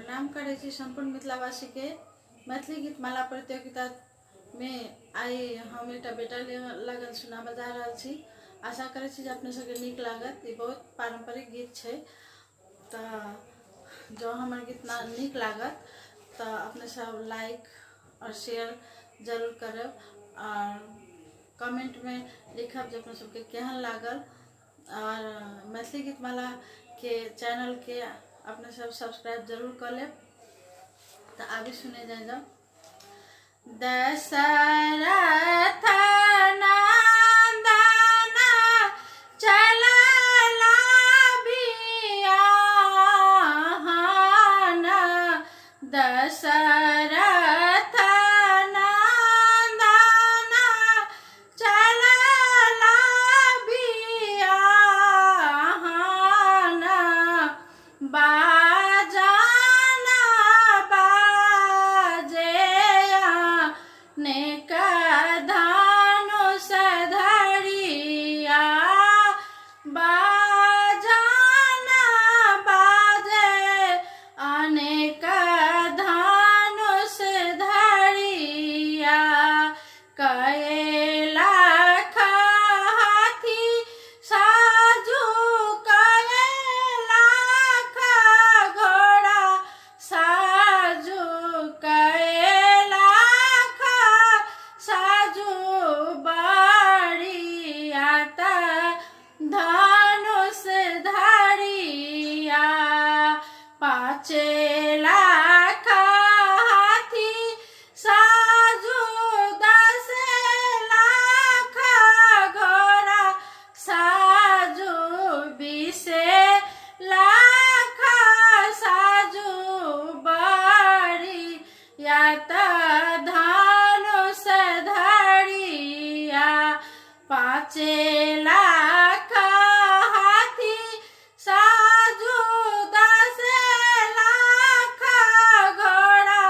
प्रणाम करे छी संपूर्ण मिथिलावासी के। मैथिली गीत माला प्रतियोगिता में आई हम एक बेटा लगन सुनाबे जा रहा छी। आशा करे छी अपने सबके नीक लागत। ये बहुत पारंपरिक गीत है, तो जो हमारे गीत ना नीक लागत तो अपने सब लाइक और शेयर जरूर करब और कमेंट में लिखब जो अपने सबके केहन लागल। और मैथिली गीत माला के चैनल के अपने सब सब्सक्राइब जरूर कर लेब। तो अभी सुने जाए जब दशरथ नंदन चलला बियाहन, दशरथ नंदन चलला बियाहन, बाजना बाजेया नेक धनुष धरिया, बाजना बाजे अनेक धनुष धरिया, कैलाख हाथी साजू कैलाख घोड़ा साजू, कैलाख साजू बड़ियात धनुष धरिया, पाँचे लाख हाथी साजू 10 लाख घोड़ा साजू, 20 लाख साजू बड़ियात धनुष धरिया, 5 लाख हाथी साजू 10 लाख घोड़ा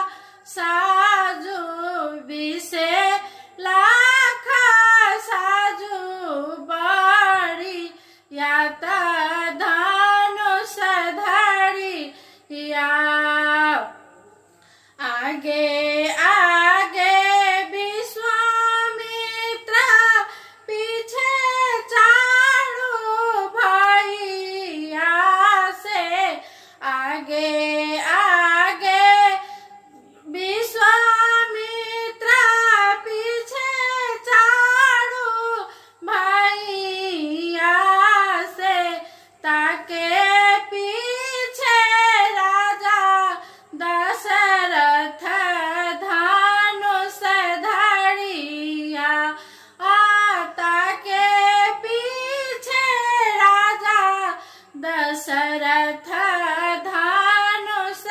साजू, 20 लाख साजू बड़ियात धनुष धरिया, आगे आगे विश्वामित्र पीछे चारू भैया से, आगे आगे विश्वामित्र पीछे चारू भैया से, ताके पीछे राजा दशरथ धनुष धरिया, आता के पीछे राजा दशरथ धनुष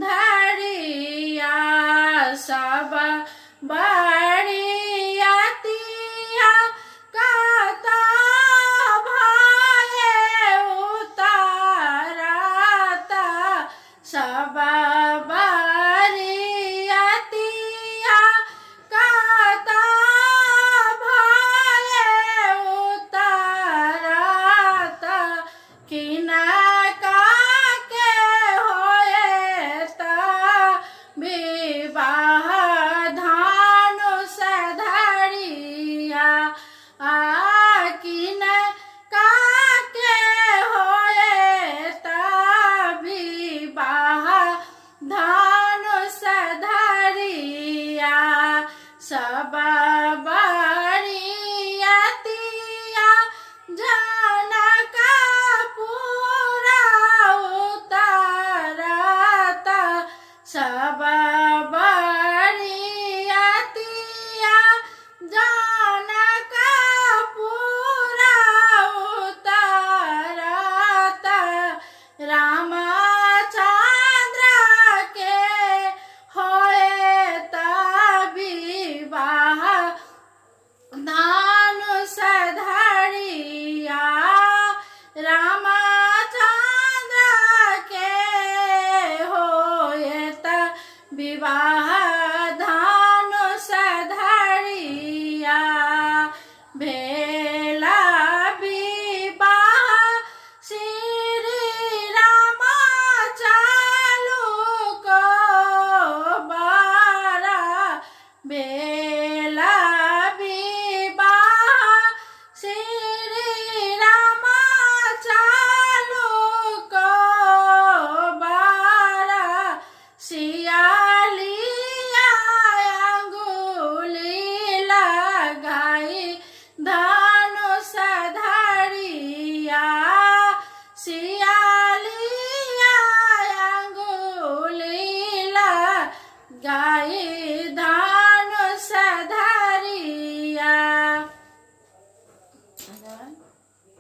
धरिया, सब बड़ियातिया कता भये उतारता, सब